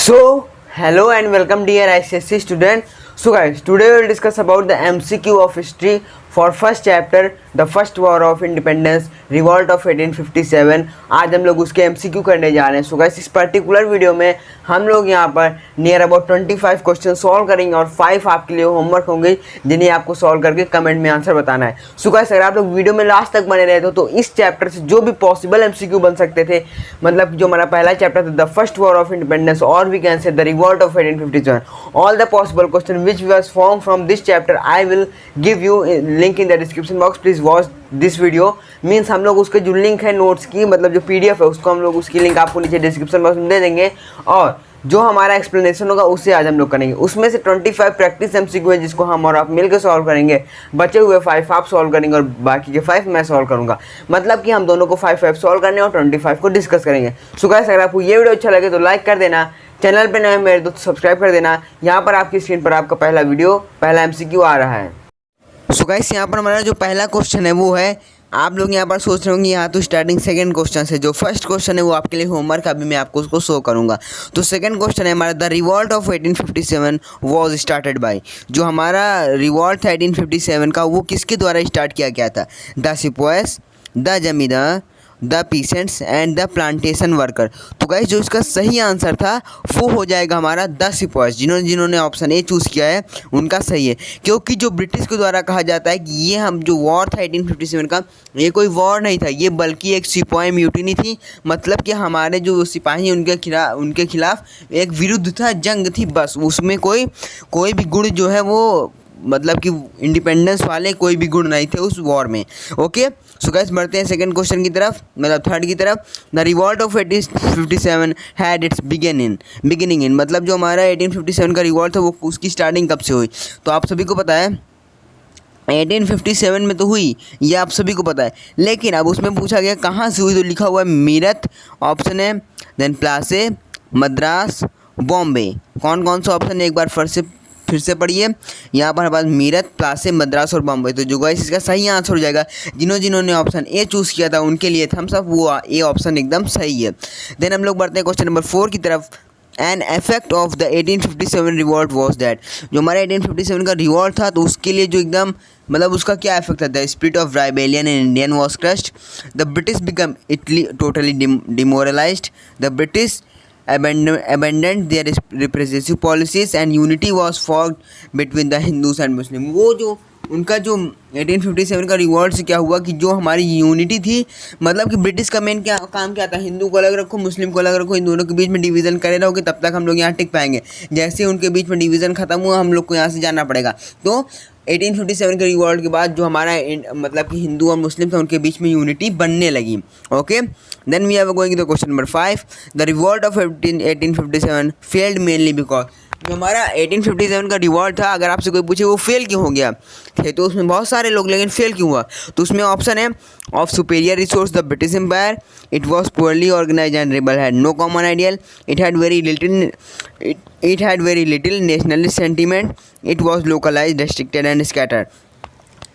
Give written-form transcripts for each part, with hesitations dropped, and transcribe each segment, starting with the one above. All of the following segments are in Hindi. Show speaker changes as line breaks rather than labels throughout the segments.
So, hello and welcome dear ICSE student. So guys, today we will discuss about the MCQ of history for first chapter, the first war of independence, revolt of 1857. आज हम लोग उसके MCQ करने जा रहे हैं. So guys, इस पर्टिकुलर वीडियो में हम लोग यहाँ पर नियर अबाउट 25 क्वेश्चन सॉल्व करेंगे और 5 आपके लिए होमवर्क होंगे जिन्हें आपको सॉल्व करके कमेंट में आंसर बताना है. सो गाइस, अगर आप लोग वीडियो में लास्ट तक बने रहे तो इस चैप्टर से जो भी पॉसिबल MCQ बन सकते थे, मतलब जो हमारा पहला चैप्टर था the first war of independence और we can say the revolt of 1857, all the possible question which was form from this chapter I will give you link in the description box. Please watch this video. Means हम लोग उसके जो लिंक है नोट्स की, मतलब जो PDF है उसको हम लोग उसकी लिंक आपको नीचे डिस्क्रिप्शन बॉक्स में दे देंगे और जो हमारा एक्सप्लेनेशन होगा उससे आज हम लोग करेंगे. उसमें से 25 प्रैक्टिस MCQ है जिसको हम और आप मिलकर सॉल्व करेंगे. बचे हुए 5 आप सॉल्व करेंगे और बाकी के 5 मैं सॉल्व करूंगा. मतलब कि हम दोनों को 5 सॉल्व करने और 25 को डिस्कस करेंगे. सो गाइस, अगर आपको ये वीडियो अच्छा लगे तो लाइक कर देना, चैनल पे नए मेरे दोस्त सब्सक्राइब कर देना. यहाँ पर आपकी स्क्रीन पर आपका पहला MCQ आ रहा है. सो गाइस, यहाँ पर हमारा जो पहला क्वेश्चन है वो है, आप लोग यहाँ पर सोच रहे होंगे यहाँ तो स्टार्टिंग सेकंड क्वेश्चन है. जो फर्स्ट क्वेश्चन है वो आपके लिए होमवर्क, अभी मैं आपको उसको शो करूँगा. तो सेकंड क्वेश्चन है हमारा, the revolt of 1857 was started by. जो हमारा रिवॉल्ट था 1857 का वो किसके द्वारा स्टार्ट किया गया था? द सिपाहीज, द जमींदार, the peasants and the plantation worker. तो गाइस, जो इसका सही आंसर था वो हो जाएगा हमारा द सिपाहीज. जिन्होंने ऑप्शन ए चूज़ किया है उनका सही है, क्योंकि जो ब्रिटिश के द्वारा कहा जाता है कि ये हम जो वॉर था 1857 का, ये कोई वॉर नहीं था, ये बल्कि एक सिपाही म्यूटिनी थी. मतलब कि हमारे जो सिपाही उनके खिलाफ एक विरुद्ध था, जंग थी बस. उसमें कोई भी गुण जो है वो, मतलब कि इंडिपेंडेंस वाले कोई भी गुण नहीं थे उस वॉर में. ओके, सो गाइस बढ़ते हैं सेकंड क्वेश्चन की तरफ, मतलब थर्ड की तरफ. The revolt of 1857 had it's beginning in, मतलब जो हमारा 1857 का रिवॉल्ट था वो उसकी स्टार्टिंग कब से हुई? तो आप सभी को पता है 1857 में तो हुई, ये आप सभी को पता है. लेकिन अब उसमें पूछा गया कहाँ से हुई, तो लिखा हुआ है मीरठ ऑप्शन है, देन प्लासे, मद्रास, बॉम्बे. कौन सा ऑप्शन है एक बार फिर से पढ़िए. यहाँ पर हमारे पास मीरठ, प्लासे, मद्रास और बॉम्बे. तो जो गाइस इसका सही आंसर हो जाएगा, जिन्होंने ऑप्शन ए चूज़ किया था उनके लिए थम्स अप, वो ए ऑप्शन एकदम सही है. देन हम लोग बढ़ते हैं क्वेश्चन नंबर 4 की तरफ. An effect of the 1857 revolt was that. जो हमारा 1857 का रिवॉल्ट था तो उसके लिए जो एकदम, मतलब उसका क्या इफेक्ट था? The spirit of rebellion in Indian was crushed, the British become utterly totally demoralised, the British abandoned their repressive policies and unity was formed between the Hindus and Muslims. वो जो उनका जो 1857 का रिवॉल्ट से क्या हुआ कि जो हमारी यूनिटी थी, मतलब कि ब्रिटिश का मेन काम क्या था? हिंदू को अलग रखो, मुस्लिम को अलग रखो, इन दोनों के बीच में डिवीज़न करे रहोगे तब तक हम लोग यहाँ टिक पाएंगे. जैसे उनके बीच में डिवीज़न खत्म हुआ हम लोग को यहाँ से जाना पड़ेगा. तो 1857 के रिवॉल्ट के बाद जो हमारा मतलब कि हिंदू और मुस्लिम था उनके बीच में यूनिटी बनने लगी. Okay, then we are going to question number 5. The revolt of 1857 failed mainly because. जो हमारा 1857 का रिवॉल्ट था, अगर आपसे कोई पूछे वो फेल क्यों हो गया थे, तो उसमें बहुत सारे लोग, लेकिन फेल क्यों हुआ? तो उसमें ऑप्शन है of superior resource the British empire, it was poorly organise and rebel had no common ideal, it had very little nationalist sentiment, it was localise restricted and scattered.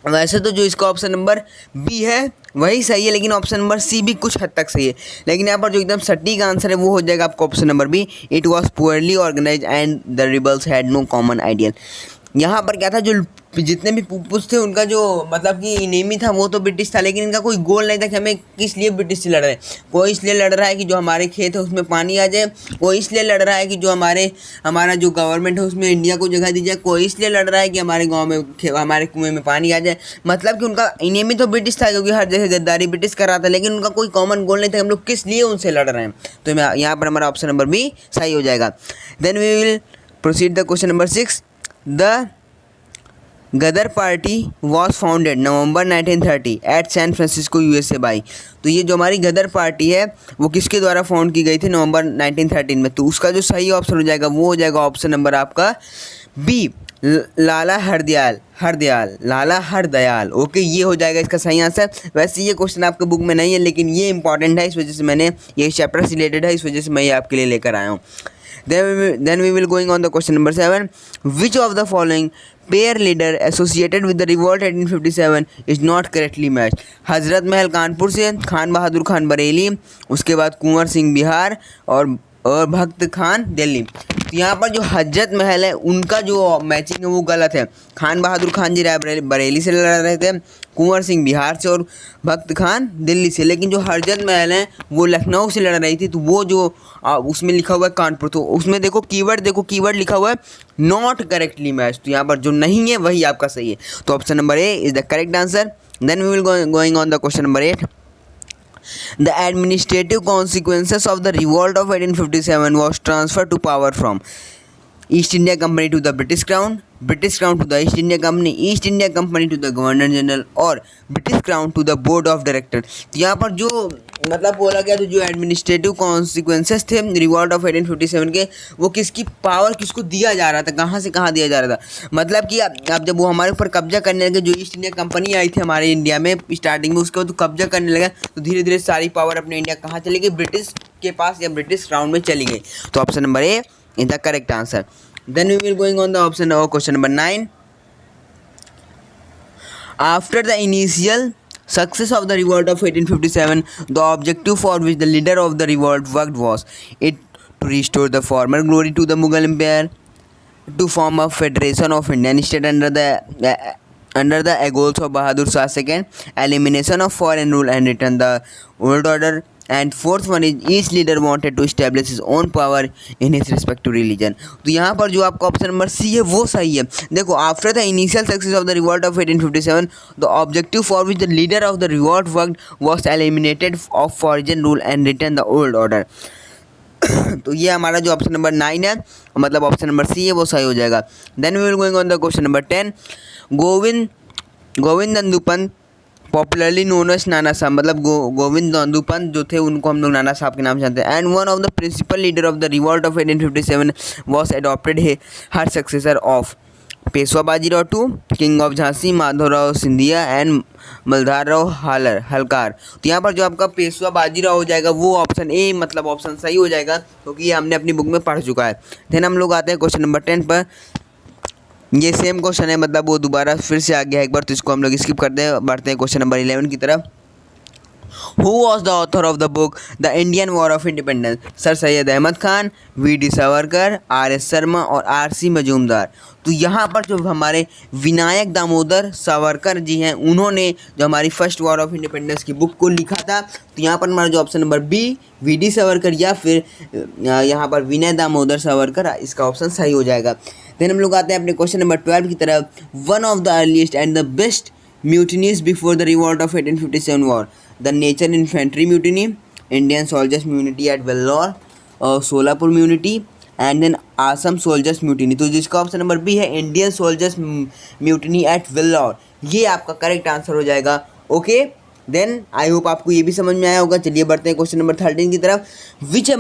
वैसे तो जो इसका ऑप्शन नंबर बी है वही सही है, लेकिन ऑप्शन नंबर सी भी कुछ हद तक सही है. लेकिन यहाँ पर जो एकदम सटीक आंसर है वो हो जाएगा आपका option number B, it was poorly organise and the rebels had no common ideal. यहाँ पर क्या था, जो जितने भी पुपुस थे उनका जो मतलब कि इनेमी था वो तो ब्रिटिश था, लेकिन इनका कोई गोल नहीं था कि हमें किस लिए ब्रिटिश से लड़ रहे हैं. कोई इसलिए लड़ रहा है कि जो हमारे खेत है उसमें पानी आ जाए, कोई इसलिए लड़ रहा है कि जो हमारा जो गवर्नमेंट है उसमें इंडिया को जगह दी जाए, कोई इसलिए लड़ रहा है कि हमारे गाँव में हमारे कुएँ में पानी आ जाए. मतलब कि उनका इनेमी तो ब्रिटिश था क्योंकि हर जगह गद्दारी ब्रिटिश कर रहा था, लेकिन उनका कोई कॉमन गोल नहीं था हम लोग किस लिए उनसे लड़ रहे हैं. तो यहाँ पर हमारा ऑप्शन नंबर बी सही हो जाएगा. Then we will proceed the question number 6. The Ghadar party was founded November 1930 at San Francisco USA by. तो ये जो हमारी गदर पार्टी है वो किसके द्वारा फाउंड की गई थी? नवंबर 1913 में. तो उसका जो सही ऑप्शन हो जाएगा वो हो जाएगा ऑप्शन नंबर आपका बी, लाला हरदयाल. ओके, ये हो जाएगा इसका सही आंसर. वैसे ये क्वेश्चन आपके बुक में नहीं है, लेकिन ये इंपॉर्टेंट है, इस वजह से मैंने ये चैप्टर से रिलेटेड है, इस वजह से मैं ये आपके लिए लेकर आया हूँ. Then we will going on the question number 7. Which of the following pair leader associated with the revolt 1857 is not correctly matched? Hazrat Mahal Kanpur से, खान बहादुर खान बरेली, उसके बाद कुंवर सिंह बिहार और और भक्त खान दिल्ली। तो यहाँ पर जो हजरत महल है उनका जो मैचिंग है वो गलत है। खान बहादुर खान जी बरेली से लड़ रहे थे, कुंवर सिंह बिहार से और भक्त खान दिल्ली से। लेकिन जो हजरत महल है वो लखनऊ से लड़ रही थी, तो वो जो उसमें लिखा हुआ है कानपुर, तो उसमें देखो कीवर्ड लिखा हुआ है नॉट करेक्टली मैच। तो यहाँ पर जो नहीं है वही आपका सही है। तो option number A is the correct answer. Then we will going on the question number 8। The administrative consequences of the revolt of 1857 was transfer to power from East India Company to the British Crown, British Crown to the East India Company, East India Company to the Governor General और British Crown to the Board of Directors। तो यहाँ पर जो मतलब बोला गया, तो जो एडमिनिस्ट्रेटिव कॉन्सिक्वेंसेस थे रिवॉल्ट ऑफ 1857 के, वो किसकी पावर किसको दिया जा रहा था, कहाँ से कहाँ दिया जा रहा था। मतलब कि अब जब वो हमारे ऊपर कब्जा करने लगे, जो ईस्ट इंडिया कंपनी आई थी हमारे इंडिया में स्टार्टिंग में, उसके बाद तो कब्जा करने लगा, तो धीरे धीरे सारी पावर अपने इंडिया कहाँ चली गई, ब्रिटिश के पास या ब्रिटिश क्राउन में चली गई। तो option number A is the correct answer. Then we will going on the option or question number 9. After the initial success of the revolt of 1857, the objective for which the leader of the revolt worked was it to restore the former glory to the Mughal Empire, to form a federation of Indian state under the aegis of Bahadur Shah II, elimination of foreign rule and return the old order, and fourth one is each leader wanted to establish his own power in his respective religion। तो यहाँ पर जो आपका ऑप्शन नंबर सी है वो सही है। देखो, after the initial success of the revolt of 1857, the objective for which the leader of the revolt worked was eliminated of foreign rule and return the old order. तो ये हमारा जो ऑप्शन नंबर 9 है, मतलब ऑप्शन नंबर सी है, वो सही हो जाएगा। Then we will going on the question number 10। Govind Nandupant popularly known as Nana Sahib, मतलब गोविंद नंदूपंत जो थे उनको हम लोग नाना साहब के नाम से जानते हैं। And one of the principal leader of the revolt of 1857 was adopted her successor of Peshwa Bajirao to king of Jhansi Madhavrao Scindia and Malhar Rao Holkar. तो यहाँ पर जो आपका पेशवा बाजीराव हो जाएगा वो ऑप्शन ए, मतलब ऑप्शन सही हो जाएगा, क्योंकि ये हमने अपनी बुक में पढ़ चुका है। देन हम लोग आते हैं क्वेश्चन नंबर 10 पर। ये सेम क्वेश्चन है, मतलब वो दोबारा फिर से आ गया एक बार, तो इसको हम लोग स्किप करते हैं, बढ़ते हैं क्वेश्चन नंबर 11 की तरफ। Who was the author of the book The Indian War of Independence? Sir Syed Ahmad Khan, V D. Savarkar, R S. Sharma और आर.सी. मजूमदार। तो यहाँ पर जो हमारे विनायक दामोदर सावरकर जी हैं, उन्होंने जो हमारी फर्स्ट वॉर ऑफ इंडिपेंडेंस की बुक को लिखा था। तो यहाँ पर हमारा जो option number B V D. Savarkar या फिर यहाँ पर विनय दामोदर सावरकर, इसका ऑप्शन सही हो जाएगा। देन हम लोग आते हैं अपने क्वेश्चन नंबर 12 की तरफ। One of the earliest and the best mutinies before the revolt of 1857 war the Nature Infantry Mutiny, Indian Soldiers Mutiny at Vellore, Solapur Mutiny and then Assam soldiers mutiny. तो जिसका ऑप्शन नंबर बी है Indian soldiers mutiny at Vellore, ये आपका करेक्ट आंसर हो जाएगा। ओके, देन आई होप आपको ये भी समझ में आया होगा। चलिए बढ़ते हैं क्वेश्चन नंबर 13 की तरफ। Which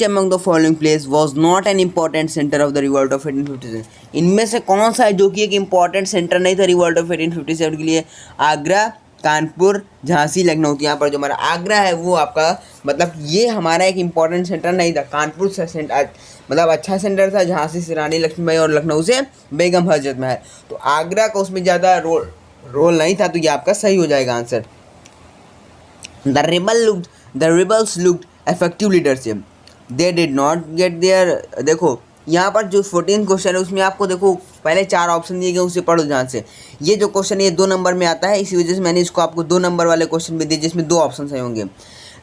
among the following place was not an important centre of the revolt of 1857? इनमें से कौन सा है जो कि एक इंपॉर्टेंट सेंटर नहीं था रिवॉल्ट ऑफ 1857 के लिए? आगरा, कानपुर, झांसी, लखनऊ। तो यहाँ पर जो हमारा आगरा है वो आपका, मतलब ये हमारा एक इंपॉर्टेंट सेंटर नहीं था। कानपुर से सेंटर मतलब अच्छा सेंटर था, झांसी से रानी लक्ष्मीबाई और लखनऊ से बेगम हजरत महल। तो आगरा का उसमें ज़्यादा रोल नहीं था, तो ये आपका सही हो जाएगा answer. The rebels looked effective leadership, they did not get there. देखो यहाँ पर जो 14 क्वेश्चन है उसमें आपको देखो पहले 4 ऑप्शन दिए गए, उसे पढ़ो ध्यान से। ये जो क्वेश्चन है 2 नंबर में आता है, इसी वजह से मैंने इसको आपको 2 नंबर वाले क्वेश्चन भी दिए जिसमें 2 ऑप्शन सही होंगे।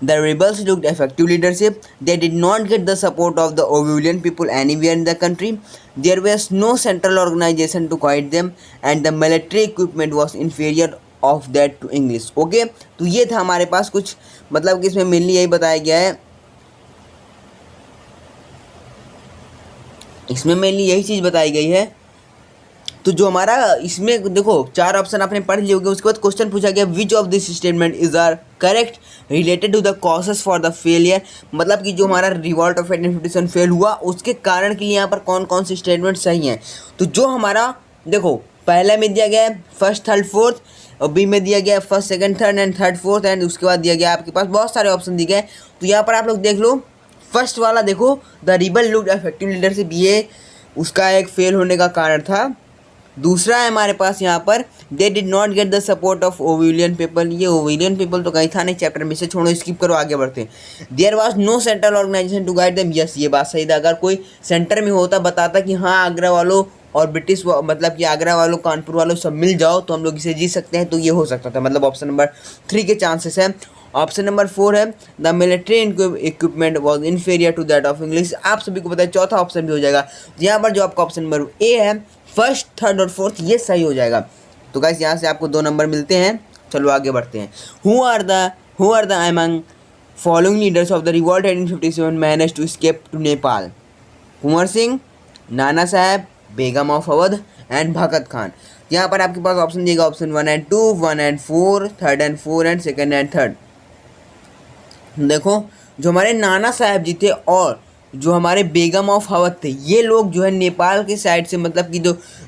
The rebels looked effective leadership, they did not get the support of the civilian people anywhere in the country, there was no central organisation to guide them and the military equipment was inferior of that to English. Okay, तो ये था हमारे पास कुछ, मतलब कि इसमें मेनली यही बताया गया है, इसमें मेनली यही चीज़ बताई गई है। तो जो हमारा इसमें देखो 4 ऑप्शन आपने पढ़ लिए होंगे, उसके बाद क्वेश्चन पूछा गया which of this statement is are correct related to the causes for the failure, मतलब कि जो हमारा रिवॉल्ट ऑफ 1857 फेल हुआ उसके कारण के लिए यहाँ पर कौन कौन से स्टेटमेंट सही हैं। तो जो हमारा देखो पहला में दिया गया है फर्स्ट थर्ड फोर्थ, और बी में दिया गया है first second third and third fourth, and उसके बाद दिया गया आपके पास बहुत सारे ऑप्शन दिए गए। तो यहाँ पर आप लोग देख लो, फर्स्ट वाला देखो the rebel looked effective leadership, ये उसका एक फेल होने का कारण था। दूसरा है हमारे पास यहाँ पर they did not get the support of civilian people. ये ओविलियन पीपल तो कहीं था नहीं चैप्टर में, से छोड़ो, स्किप करो, आगे बढ़ते हैं। There was no central organisation to guide them. Yes, ये बात सही था। अगर कोई सेंटर में होता, बताता कि हाँ आगरा वालों और ब्रिटिश मतलब कि आगरा वालों कानपुर वालों सब मिल जाओ तो हम लोग इसे जीत सकते हैं, तो ये हो सकता था। मतलब ऑप्शन नंबर 3 के चांसेस है। ऑप्शन नंबर 4 है the military equipment was inferior to that of English. आप सभी को पता है चौथा ऑप्शन भी हो जाएगा। यहाँ पर जो आपका ऑप्शन नंबर ए है, फर्स्ट, थर्ड और फोर्थ, ये सही हो जाएगा। तो गाइस यहाँ से आपको 2 नंबर मिलते हैं। चलो आगे बढ़ते हैं। Who are the among following leaders of the revolt 1857 manage to escape to Nepal? Kunwar Singh, Nana Sahib, Begum of Awadh and Bhagat Khan. यहाँ पर आपके पास ऑप्शन दिएगा option 1 and 2, 1 and 4, 3rd and 4 and 2nd and 3rd। देखो, जो हमारे नाना साहब जी थे और जो हमारे बेगम ऑफ अवध थे, ये लोग जो है नेपाल की साइड से, मतलब कि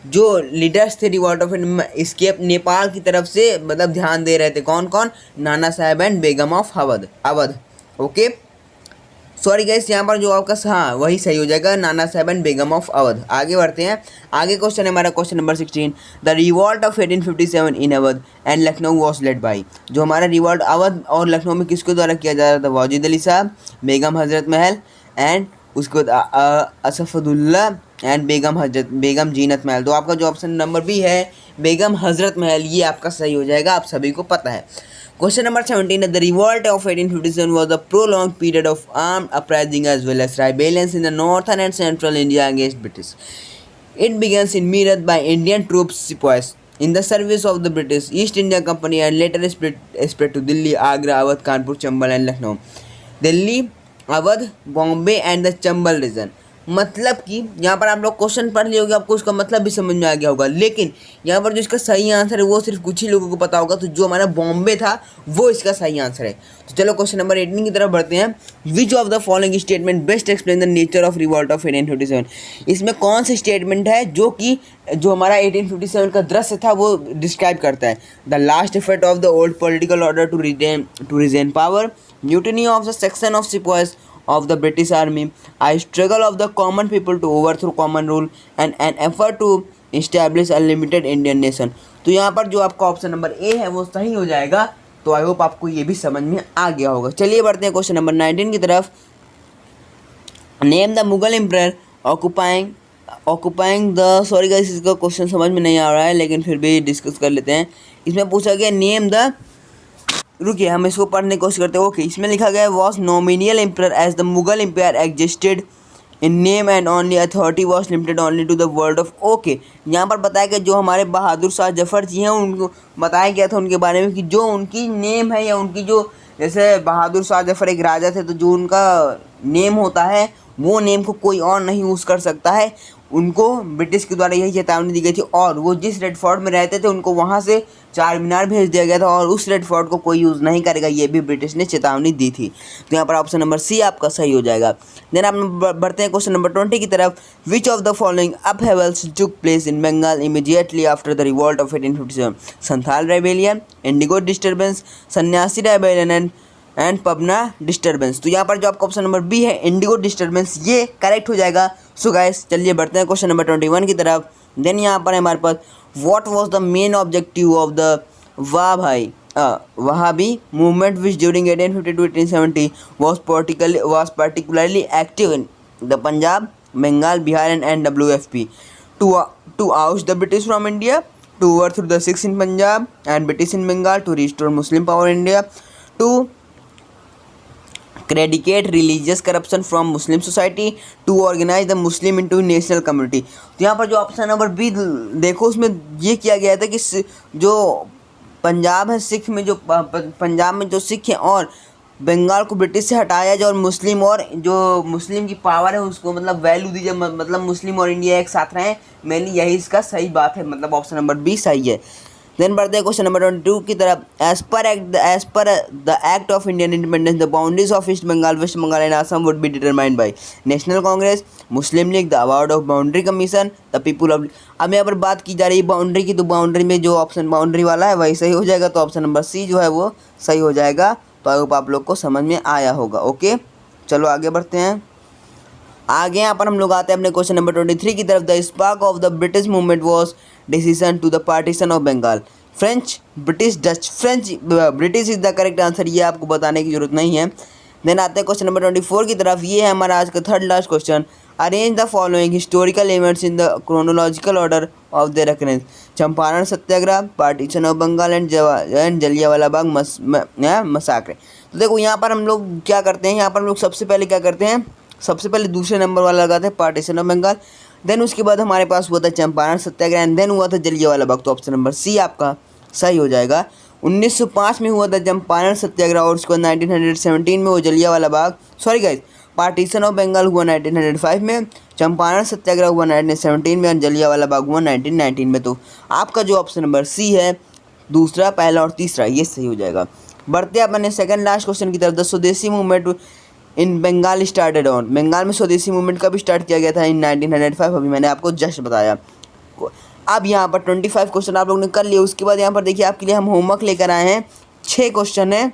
जो लीडर्स थे रिवॉल्ट ऑफ एस्केप, नेपाल की तरफ से मतलब ध्यान दे रहे थे। कौन कौन? नाना साहब and Begum of Awadh. Okay, sorry guys, यहाँ पर जो आपका हाँ वही सही हो जाएगा, नाना साहब एंड बेगम ऑफ अवध। आगे बढ़ते हैं। आगे क्वेश्चन है हमारा question number 16। The revolt of 1857 in Awadh and Lucknow was led by. जो हमारा रिवॉल्ट अवध और लखनऊ में किसके द्वारा किया जा रहा था? वाजिद अली साहब, बेगम हजरत महल एंड उसके बाद असफदुल्ला एंड बेगम जीनत महल। तो आपका जो ऑप्शन नंबर बी है बेगम हजरत महल, ये आपका सही हो जाएगा, आप सभी को पता है। क्वेश्चन नंबर 17 है the revolt of 1857 was a prolonged period of armed uprising as well as rebellions in the northern and central India against British. It begins in Meerut by Indian troops sepoys in the service of the British East India Company and later spread to Delhi, Agra, Awadh, Kanpur, Chambal and Lucknow. Delhi, Awadh, Bombay and the Chambal region. मतलब कि यहाँ पर आप लोग क्वेश्चन पढ़ लिए होगे, आपको उसका मतलब भी समझ में आ गया होगा, लेकिन यहाँ पर जो इसका सही आंसर है वो सिर्फ कुछ ही लोगों को पता होगा। तो जो हमारा बॉम्बे था वो इसका सही आंसर है। तो चलो क्वेश्चन नंबर 18 की तरफ बढ़ते हैं। विच of the following statement best explain the nature of revolt of 1857? इसमें कौन सा स्टेटमेंट है जो कि जो हमारा 1857 का दृश्य था वो डिस्क्राइब करता है? The last effect of the old political order to retain power, mutiny of the section of sepoys of the British Army, a struggle of the common people to overthrow common rule, and an effort to establish a limited Indian nation। तो यहाँ पर जो आपका ऑप्शन नंबर ए है वो सही हो जाएगा। तो आई होप आपको ये भी समझ में आ गया होगा। चलिए बढ़ते हैं क्वेश्चन नंबर 19 की तरफ। Name the Mughal emperor occupying the, sorry guys इसका क्वेश्चन समझ में नहीं आ रहा है लेकिन फिर भी डिस्कस कर लेते हैं। इसमें पूछा गया नेम द, रुकिए हम इसको पढ़ने की कोशिश करते हैं। ओके, इसमें लिखा गया है was nominal emperor as the Mughal empire existed in name and only authority was limited only to the world of. Okay, यहाँ पर बताया गया जो हमारे बहादुर शाह जफर जी हैं उनको बताया गया था उनके बारे में कि जो उनकी नेम है या उनकी जो, जैसे बहादुर शाह जफर एक राजा थे तो जो उनका नेम होता है वो नेम को कोई और नहीं यूज़ कर सकता है। उनको ब्रिटिश के द्वारा यही चेतावनी दी गई थी और वो जिस रेड फोर्ट में रहते थे उनको वहाँ से चार मीनार भेज दिया गया था और उस रेड फोर्ट को कोई यूज़ नहीं करेगा, ये भी ब्रिटिश ने चेतावनी दी थी। तो यहाँ पर ऑप्शन नंबर सी आपका सही हो जाएगा। देन आप बढ़ते हैं क्वेश्चन नंबर 20 की तरफ। Which of the following upheavals took place in Bengal immediately after the revolt of 1857? Santhal rebellion, indigo disturbance, Sannyasi rebellion and Pabna disturbance. तो यहाँ पर जो आपका ऑप्शन नंबर बी है इंडिगो डिस्टर्बेंस, ये करेक्ट हो जाएगा। सो गाइस चलिए बढ़ते हैं क्वेश्चन नंबर 21 की तरफ। देन यहाँ पर हमारे पास what was the main objective of the Wahabi movement which during 1850 to 1870 was particularly active in the Punjab, Bengal, Bihar and NWFP to oust the British from India, to overthrow the Sikhs in Punjab and British in Bengal, to restore Muslim power in India, to eradicate religious corruption from Muslim society, to organize the Muslim into national community। तो यहाँ पर जो ऑप्शन नंबर बी देखो उसमें ये किया गया था कि जो पंजाब है सिख में, जो पंजाब में जो सिख हैं और बंगाल को ब्रिटिश से हटाया जाए और मुस्लिम और जो मुस्लिम की पावर है उसको मतलब वैल्यू दी जाए, मतलब मुस्लिम और इंडिया एक साथ रहें। मेनली यही इसका सही बात है, मतलब ऑप्शन नंबर बी सही है। देन बढ़ते हैं क्वेश्चन नंबर 22 की तरफ। As per the act of Indian independence the boundaries of east Bengal, west Bengal and Assam would be determined by National Congress, Muslim League, the award of boundary commission, the people of. अब यहाँ पर बात की जा रही है बाउंड्री की, तो बाउंड्री में जो ऑप्शन बाउंड्री वाला है वही सही हो जाएगा। तो ऑप्शन नंबर सी जो है वो सही हो जाएगा। तो आई होप आप लोग को समझ में आया होगा। ओके चलो आगे बढ़ते हैं। आगे यहाँ पर हम लोग आते हैं अपने क्वेश्चन नंबर 23 की तरफ। The spark of the British movement was decision to the partition of Bengal. French, British, Dutch. French, British is the correct answer, ये आपको बताने की जरूरत नहीं है। देन आते हैं क्वेश्चन नंबर 24 की तरफ। ये है हमारा आज का third last question. Arrange the following historical events in the chronological order of their occurrence. Champaran Satyagraha, partition of Bengal and Jallianwala Bagh massacre. तो देखो यहाँ पर हम लोग क्या करते हैं, यहाँ पर हम लोग सबसे पहले क्या करते हैं, सबसे पहले दूसरे नंबर वाला लगाते हैं पार्टीशन ऑफ बंगाल। देन उसके बाद हमारे पास हुआ था चंपारण सत्याग्रह एंड देन हुआ था जलियांवाला बाग। तो ऑप्शन नंबर सी आपका सही हो जाएगा। 1905 में हुआ था चंपारण सत्याग्रह और उसके बाद 1917 में वो Jallianwala Bagh, sorry guys, partition of Bengal हुआ 1905 में, चंपारण सत्याग्रह हुआ 1917 में और जलियांवाला बाग हुआ 1919 में। तो आपका जो ऑप्शन नंबर सी है, दूसरा, पहला और तीसरा, ये सही हो जाएगा। बढ़ते अपने सेकंड लास्ट क्वेश्चन की तरफ। The swadeshi movement in Bengal started on. Bengal में स्वदेशी मूवमेंट कब स्टार्ट किया गया था? इन 1905। अभी मैंने आपको जस्ट बताया। अब यहाँ पर 25 क्वेश्चन आप लोगों ने कर लिए। उसके बाद यहाँ पर देखिए आपके लिए हम होमवर्क लेकर आए हैं। 6 क्वेश्चन है,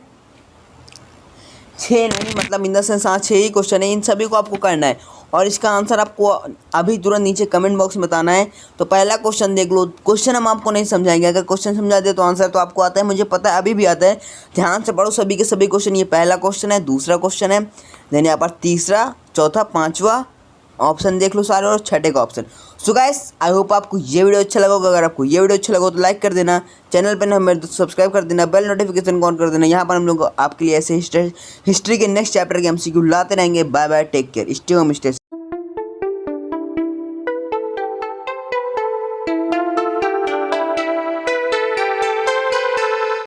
6 नहीं मतलब इन द सेंस, हाँ 6 ही क्वेश्चन है। इन सभी को आपको करना है और इसका आंसर आपको अभी तुरंत नीचे कमेंट बॉक्स में बताना है। तो पहला क्वेश्चन देख लो। क्वेश्चन हम आपको नहीं समझाएंगे, अगर क्वेश्चन समझा दे तो आंसर तो आपको आता है, मुझे पता है अभी भी आता है। ध्यान से पढ़ो सभी के सभी क्वेश्चन। ये पहला क्वेश्चन है, दूसरा क्वेश्चन है, देन यहाँ पर तीसरा, चौथा, पाँचवा ऑप्शन देख लो सारे और छठे का option. So guys I hope आपको ये वीडियो अच्छा लगा होगा। अगर आपको ये वीडियो अच्छा लगा तो लाइक कर देना, चैनल पर हमें तो सब्सक्राइब कर देना, बेल नोटिफिकेशन ऑन कर देना। यहाँ पर हम लोग आपके लिए ऐसे हिस्ट्री के नेक्स्ट चैप्टर के एमसीक्यू लाते रहेंगे। Bye bye, take care, stay home, stay